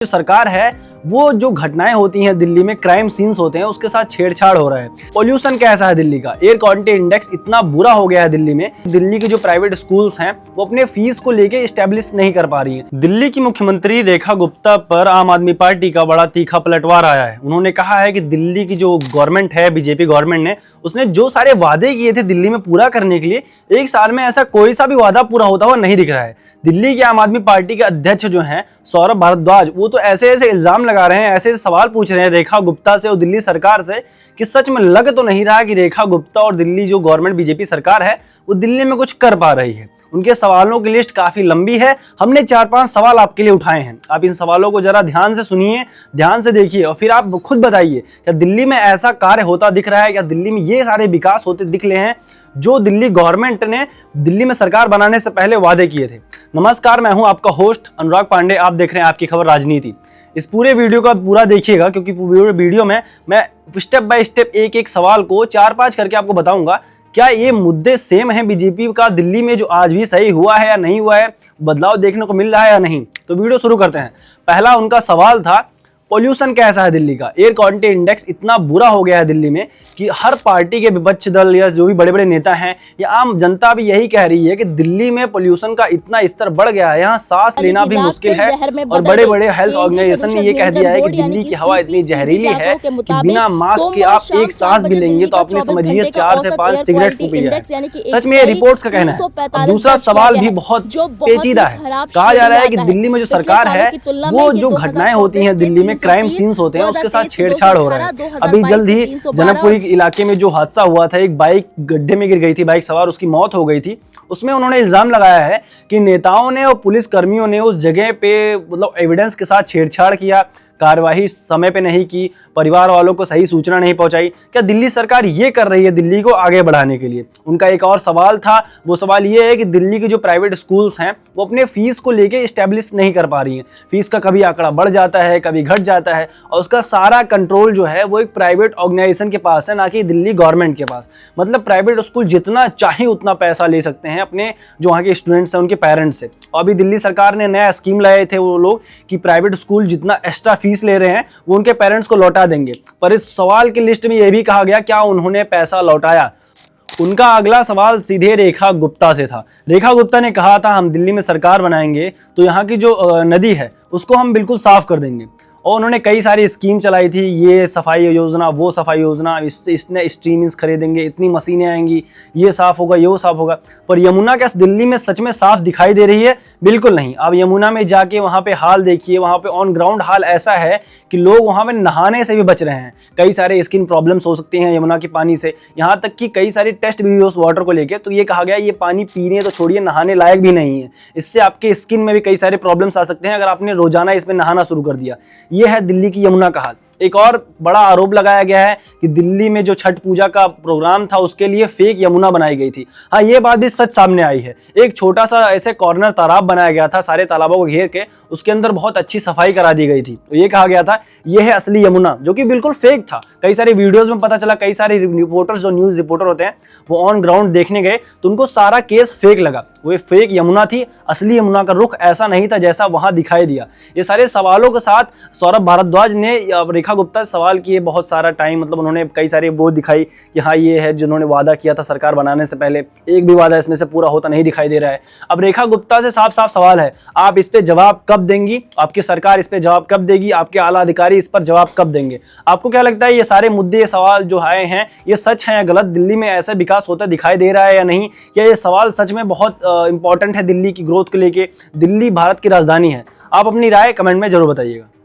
जो सरकार है वो जो घटनाएं होती हैं दिल्ली में, क्राइम सीन्स होते हैं, उसके साथ छेड़छाड़ हो रहा है। पोल्यूशन कैसा है दिल्ली का, एयर क्वालिटी इंडेक्स इतना बुरा हो गया है दिल्ली में। दिल्ली के जो प्राइवेट स्कूल्स हैं वो अपने फीस को लेके स्टैब्लिश नहीं कर पा रही हैं। दिल्ली की मुख्यमंत्री रेखा गुप्ता पर आम आदमी पार्टी का बड़ा तीखा पलटवार आया है। उन्होंने कहा है कि दिल्ली की जो गवर्नमेंट है, बीजेपी गवर्नमेंट ने, उसने जो सारे वादे किए थे दिल्ली में पूरा करने के लिए, एक साल में ऐसा कोई सा भी वादा पूरा होता हुआ नहीं दिख रहा है। दिल्ली के आम आदमी पार्टी के अध्यक्ष जो हैं सौरभ भारद्वाज, वो तो ऐसे ऐसे इल्जाम लगा रहे हैं, ऐसे सवाल पूछ रहे हैं रेखा गुप्ता से और दिल्ली सरकार से कि सच में लग तो नहीं रहा कि रेखा गुप्ता और दिल्ली जो गवर्नमेंट बीजेपी सरकार है वो दिल्ली में कुछ कर पा रही है। उनके सवालों की लिस्ट काफी लंबी है। हमने 4-5 सवाल आपके लिए उठाए हैं। आप इन सवालों को जरा ध्यान से सुनिए, ध्यान से देखिए और फिर आप खुद बताइए क्या दिल्ली में ऐसा कार्य होता दिख रहा है, क्या दिल्ली में ये सारे विकास होते दिख रहे हैं जो दिल्ली गवर्नमेंट ने दिल्ली में सरकार बनाने से पहले वादे किए थे। नमस्कार, मैं हूं आपका होस्ट अनुराग पांडे। आप देख रहे हैं आपकी खबर राजनीति। इस पूरे वीडियो का पूरा देखिएगा क्योंकि पूरे वीडियो में मैं स्टेप बाय स्टेप एक एक सवाल को 4-5 करके आपको बताऊंगा क्या ये मुद्दे सेम हैं बीजेपी का दिल्ली में जो आज भी सही हुआ है या नहीं हुआ है, बदलाव देखने को मिल रहा है या नहीं। तो वीडियो शुरू करते हैं। पहला उनका सवाल था पोल्यूशन कैसा है दिल्ली का, एयर क्वालिटी इंडेक्स इतना बुरा हो गया है दिल्ली में कि हर पार्टी के विपक्ष दल या जो भी बड़े बड़े नेता हैं या आम जनता भी यही कह रही है कि दिल्ली में पोल्यूशन का इतना स्तर बढ़ गया है, यहाँ सांस लेना भी मुश्किल है। और बड़े बड़े हेल्थ ऑर्गेनाइजेशन ने ये कह दिया है कि दिल्ली की हवा इतनी जहरीली है कि बिना मास्क के आप एक सांस भी लेंगे तो आपने समझिए 4 से 5 सिगरेट फूंक लिया है। सच में ये रिपोर्ट्स का कहना है। दूसरा सवाल भी बहुत पेचीदा है। कहा जा रहा है कि दिल्ली में जो सरकार है वो जो घटनाएं होती हैं दिल्ली में, क्राइम सीन्स होते हैं, उसके साथ छेड़छाड़ हो रहा है। अभी जल्द ही जनकपुरी इलाके में जो हादसा हुआ था, एक बाइक गड्ढे में गिर गई थी, बाइक सवार, उसकी मौत हो गई थी। उसमें उन्होंने इल्जाम लगाया है कि नेताओं ने और पुलिस कर्मियों ने उस जगह पे मतलब एविडेंस के साथ छेड़छाड़ किया, कार्यवाही समय पे नहीं की, परिवार वालों को सही सूचना नहीं पहुंचाई। क्या दिल्ली सरकार ये कर रही है दिल्ली को आगे बढ़ाने के लिए? उनका एक और सवाल था, वो सवाल ये है कि दिल्ली के जो प्राइवेट स्कूल्स हैं वो अपने फीस को लेके स्टैब्लिश नहीं कर पा रही हैं। फीस का कभी आंकड़ा बढ़ जाता है, कभी घट जाता है और उसका सारा कंट्रोल जो है वो एक प्राइवेट ऑर्गेनाइजेशन के पास है, ना कि दिल्ली गवर्नमेंट के पास। मतलब प्राइवेट स्कूल जितना चाहे उतना पैसा ले सकते हैं अपने जो वहाँ के स्टूडेंट्स हैं उनके पेरेंट्स से। और अभी दिल्ली सरकार ने नया स्कीम लाए थे वो लोग कि प्राइवेट स्कूल जितना एक्स्ट्रा फीस ले रहे हैं वो उनके पेरेंट्स को लौटा देंगे। पर इस सवाल की लिस्ट में यह भी कहा गया क्या उन्होंने पैसा लौटाया। उनका अगला सवाल सीधे रेखा गुप्ता से था। रेखा गुप्ता ने कहा था हम दिल्ली में सरकार बनाएंगे तो यहाँ की जो नदी है उसको हम बिल्कुल साफ कर देंगे। और उन्होंने कई सारी स्कीम चलाई थी, ये सफाई योजना, वो सफाई योजना, इसने स्ट्रीम्स खरीदेंगे, इतनी मशीनें आएंगी, ये साफ होगा, ये वो साफ होगा। पर यमुना क्या दिल्ली में सच में साफ दिखाई दे रही है? बिल्कुल नहीं। आप यमुना में जाके वहाँ पे हाल देखिए, वहाँ पे ऑन ग्राउंड हाल ऐसा है कि लोग वहाँ पे नहाने से भी बच रहे हैं। कई सारे स्किन प्रॉब्लम्स हो सकते हैं यमुना के पानी से, यहाँ तक कि कई सारी टेस्ट भी हुई उस वाटर को लेकर। तो ये कहा गया ये पानी पीने तो छोड़िए, नहाने लायक भी नहीं है। इससे आपके स्किन में भी कई सारे प्रॉब्लम्स आ सकते हैं अगर आपने रोजाना इसमें नहाना शुरू कर दिया। ये है दिल्ली की यमुना का हाल। एक और बड़ा आरोप लगाया गया है कि दिल्ली में जो छठ पूजा का प्रोग्राम था उसके लिए फेक यमुना बनाई गई थी। हाँ, ये बात भी सच सामने आई है। एक छोटा सा ऐसे कॉर्नर तालाब बनाया गया था, सारे तालाबों को घेर के उसके अंदर बहुत अच्छी सफाई करा दी गई थी। तो ये कहा गया था ये है असली यमुना, जो कि बिल्कुल फेक था। कई सारे वीडियोज में पता चला, कई सारे रिपोर्टर्स जो न्यूज रिपोर्टर होते हैं वो ऑन ग्राउंड देखने गए तो उनको सारा केस फेक लगा। वो फेक यमुना थी, असली यमुना का रुख ऐसा नहीं था जैसा वहां दिखाई दिया। ये सारे सवालों के साथ सौरभ भारद्वाज ने रेखा गुप्ता से सवाल किए बहुत सारा टाइम, मतलब उन्होंने कई सारी वो दिखाई कि हाँ ये है जिन्होंने वादा किया था सरकार बनाने से पहले, एक भी वादा इसमें से पूरा होता नहीं दिखाई दे रहा है। अब रेखा गुप्ता से साफ साफ सवाल है, आप इस पे जवाब कब देंगी? आपकी सरकार इस पे जवाब कब देगी? आपके आला अधिकारी इस पर जवाब कब देंगे? आपको क्या लगता है ये सारे मुद्दे, ये सवाल जो आए हैं ये सच है या गलत? दिल्ली में ऐसा विकास होता दिखाई दे रहा है या नहीं? या ये सवाल सच में बहुत इंपॉर्टेंट है दिल्ली की ग्रोथ को लेके? दिल्ली भारत की राजधानी है। आप अपनी राय कमेंट में जरूर बताइएगा।